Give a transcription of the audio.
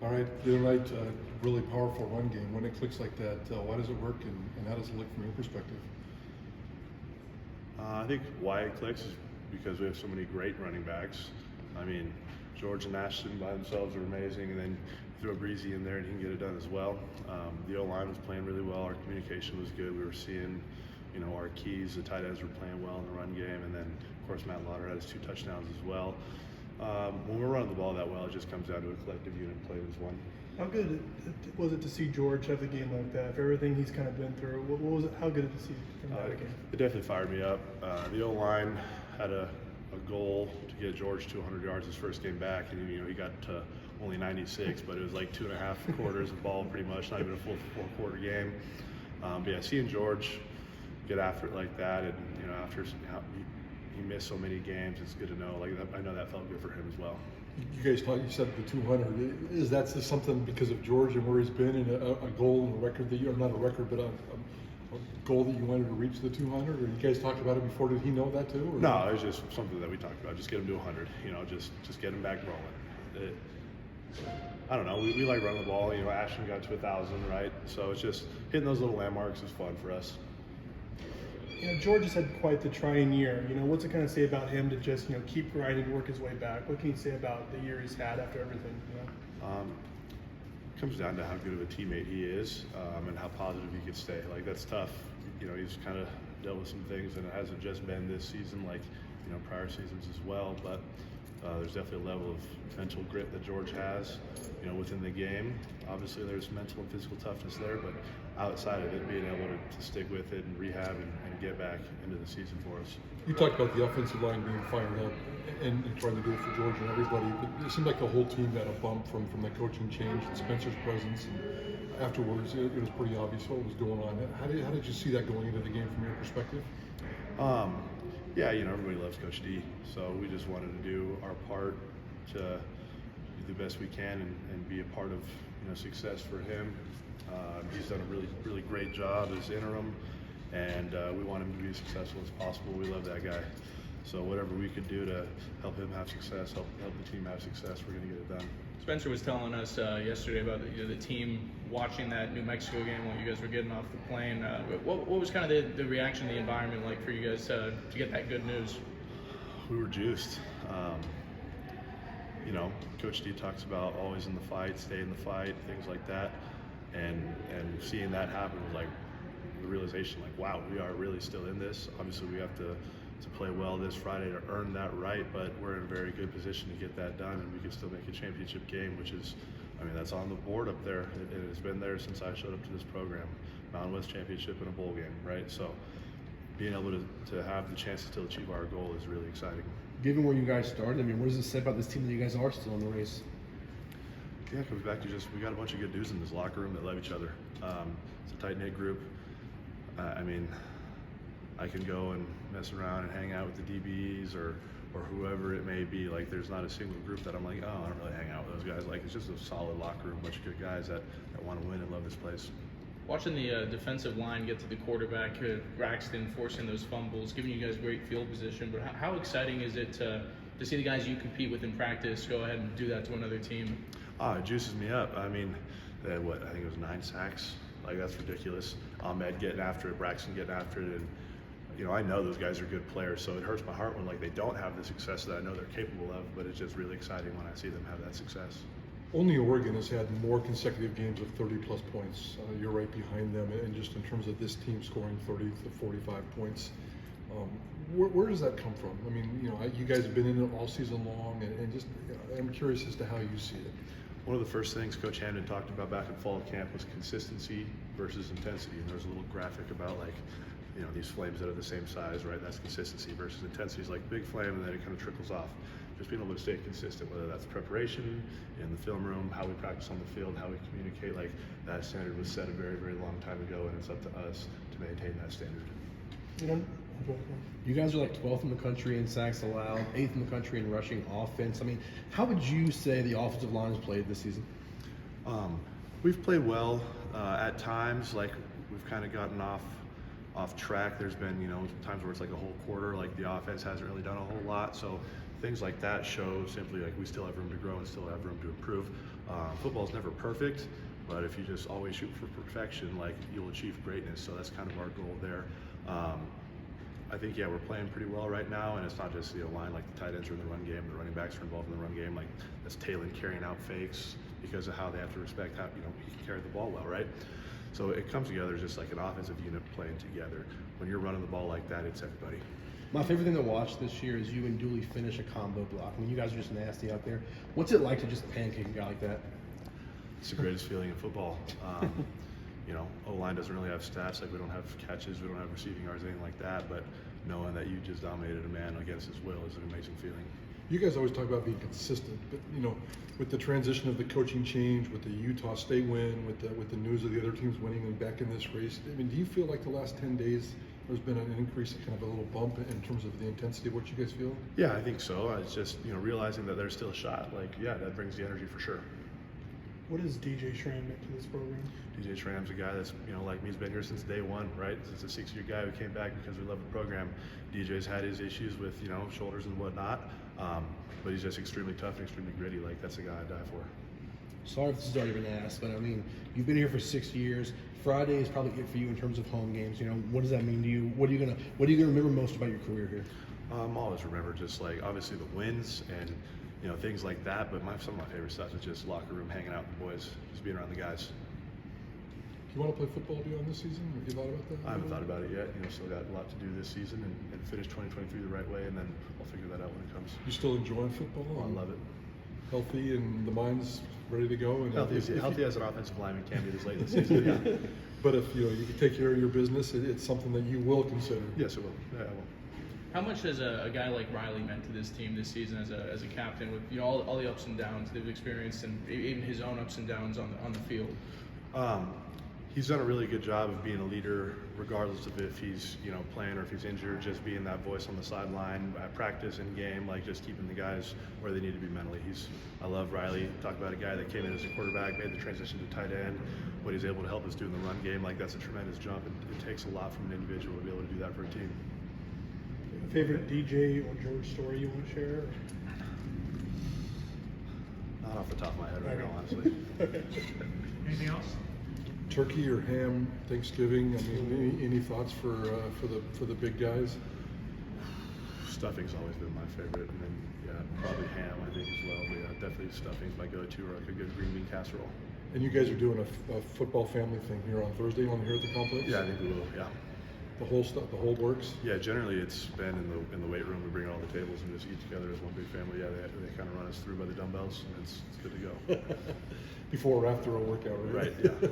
All right, the other night, really powerful run game. When it clicks like that, why does it work and how does it look from your perspective? I think why it clicks is because we have so many great running backs. I mean, George and Ashton by themselves are amazing, and then throw Breezy in there and he can get it done as well. The O-line was playing really well. Our communication was good. We were seeing, our keys. The tight ends were playing well in the run game, and then of course Matt Lauder had his 2 touchdowns as well. When we're running the ball that well, it just comes down to a collective unit played as one. How good was it to see George have a game like that? For everything he's kind of been through, what was it? How good to see from that game? It definitely fired me up. The O-line had a goal to get George 200 yards his first game back, and he got to only 96, but it was like 2.5 quarters of ball pretty much, not even a full 4-quarter game. But yeah, seeing George get after it like that, and after he missed so many games, it's good to know. Like I know that felt good for him as well. You guys you said the 200. Is that just something because of George and where he's been, and a goal and a record that not a record, but a goal that you wanted to reach the 200? Or you guys talked about it before? Did he know that too? Or? No, it was just something that we talked about. Just get him to 100. Just get him back rolling. I don't know. We like running the ball. Ashton got to 1,000, right? So it's just hitting those little landmarks is fun for us. George has had quite the trying year. What's it kind of say about him to just keep grinding, work his way back? What can you say about the year he's had after everything? Comes down to how good of a teammate he is, and how positive he could stay. Like that's tough. He's kind of dealt with some things, and it hasn't just been this season, like prior seasons as well. But there's definitely a level of mental grit that George has, within the game. Obviously, there's mental and physical toughness there, but outside of it, being able to stick with it and rehab and get back into the season for us. You talked about the offensive line being fired up and trying to do it for George and everybody, but it seemed like the whole team got a bump from the coaching change and Spencer's presence. And afterwards, it was pretty obvious what was going on. How did you see that going into the game from your perspective? Yeah, everybody loves Coach D, so we just wanted to do our part to do the best we can and be a part of success for him. He's done a really, really great job as interim, and we want him to be as successful as possible. We love that guy. So whatever we could do to help him have success, help the team have success, we're going to get it done. Spencer was telling us yesterday about the team watching that New Mexico game while you guys were getting off the plane. What was kind of the reaction, the environment like for you guys to get that good news? We were juiced. Coach D talks about always in the fight, stay in the fight, things like that. And seeing that happen was like the realization, like, wow, we are really still in this. Obviously, we have to play well this Friday to earn that right, but we're in a very good position to get that done, and we can still make a championship game, which is, that's on the board up there. It has been there since I showed up to this program. Mountain West Championship and a bowl game, right? So being able to have the chance to still achieve our goal is really exciting. Given where you guys started, what does it say about this team that you guys are still in the race? Yeah, it comes back to we got a bunch of good dudes in this locker room that love each other. It's a tight-knit group. I can go and mess around and hang out with the DBs or whoever it may be. Like, there's not a single group that I'm like, oh, I don't really hang out with those guys. Like, it's just a solid locker room, bunch of good guys that want to win and love this place. Watching the defensive line get to the quarterback, Braxton forcing those fumbles, giving you guys great field position, but how exciting is it to see the guys you compete with in practice go ahead and do that to another team? It juices me up. They had I think it was 9 sacks. Like, that's ridiculous. Ahmed getting after it, Braxton getting after it, and I know those guys are good players, so it hurts my heart when they don't have the success that I know they're capable of, but it's just really exciting when I see them have that success. Only Oregon has had more consecutive games of 30-plus points. You're right behind them, and just in terms of this team scoring 30 to 45 points. Where does that come from? You guys have been in it all season long, and just I'm curious as to how you see it. One of the first things Coach Hamden talked about back in fall camp was consistency versus intensity, and there's a little graphic about these flames that are the same size, right? That's consistency versus intensity is like big flame, and then it kind of trickles off. Just being able to stay consistent, whether that's preparation in the film room, how we practice on the field, how we communicate, like that standard was set a very, very long time ago, and it's up to us to maintain that standard. You guys are like 12th in the country in sacks allowed, 8th in the country in rushing offense. How would you say the offensive line has played this season? We've played well at times. Like, we've kind of gotten off track. There's been times where it's like a whole quarter, like the offense hasn't really done a whole lot. So things like that show simply like we still have room to grow and still have room to improve. Football is never perfect, but if you just always shoot for perfection, like you'll achieve greatness. So that's kind of our goal there. I think, yeah, we're playing pretty well right now, and it's not just the line, like the tight ends are in the run game, the running backs are involved in the run game, like that's Talon carrying out fakes because of how they have to respect how, he can carry the ball well, right? So it comes together just like an offensive unit playing together. When you're running the ball like that, it's everybody. My favorite thing to watch this year is you and Dooley finish a combo block. I mean, you guys are just nasty out there. What's it like to just pancake a guy like that? It's the greatest feeling in football. O-line doesn't really have stats, like we don't have catches, we don't have receiving yards, anything like that, but knowing that you just dominated a man against his will is an amazing feeling. You guys always talk about being consistent, but with the transition of the coaching change, with the Utah State win, with the news of the other teams winning and back in this race, I mean, do you feel like the last 10 days there's been an increase, kind of a little bump in terms of the intensity of what you guys feel? Yeah, I think so. It's just realizing that there's still a shot. Like, yeah, that brings the energy for sure. What does DJ Schramm make to this program? DJ Schramm's a guy that's, like me, he's been here since day one, right? He's a 6-year guy who came back because we love the program. DJ's had his issues with, shoulders and whatnot, but he's just extremely tough and extremely gritty. Like, that's a guy I'd die for. Sorry if this has already been asked, but I mean, you've been here for 6 years. Friday is probably it for you in terms of home games. What does that mean to you? What are you gonna remember most about your career here? Always remember just like obviously the wins and things like that. But some of my favorite stuff is just locker room, hanging out with the boys, just being around the guys. Do you want to play football beyond this season? Have you thought about that? I haven't thought about it yet. Still got a lot to do this season and finish 2023 the right way, and then I'll figure that out when it comes. You still enjoying football? I love it. Healthy and the mind's ready to go. And Healthy as an offensive lineman can be this late in the season. Yeah. But if you can take care of your business, it's something that you will consider. Yes, it will. Yeah, I will. How much has a guy like Riley meant to this team this season as a captain with all the ups and downs they've experienced and even his own ups and downs on the field? He's done a really good job of being a leader, regardless of if he's playing or if he's injured. Just being that voice on the sideline, at practice and game, like just keeping the guys where they need to be mentally. I love Riley. Talk about a guy that came in as a quarterback, made the transition to tight end. What he's able to help us do in the run game, like that's a tremendous jump. And it takes a lot from an individual to be able to do that for a team. A favorite DJ or George story you want to share? Not off the top of my head right now, honestly. Anything else? Turkey or ham Thanksgiving? I mean, any thoughts for the big guys? Stuffing's always been my favorite, and then probably ham I think as well. But definitely stuffing's my go-to, or like a good green bean casserole. And you guys are doing a football family thing here on Thursday on here at the complex? Yeah, I think we will. Yeah. The whole stuff, the whole works. Yeah, generally it's been in the weight room. We bring all the tables and just eat together as one big family. Yeah, they kind of run us through by the dumbbells, and it's good to go. Before or after a workout, right? Right. Yeah.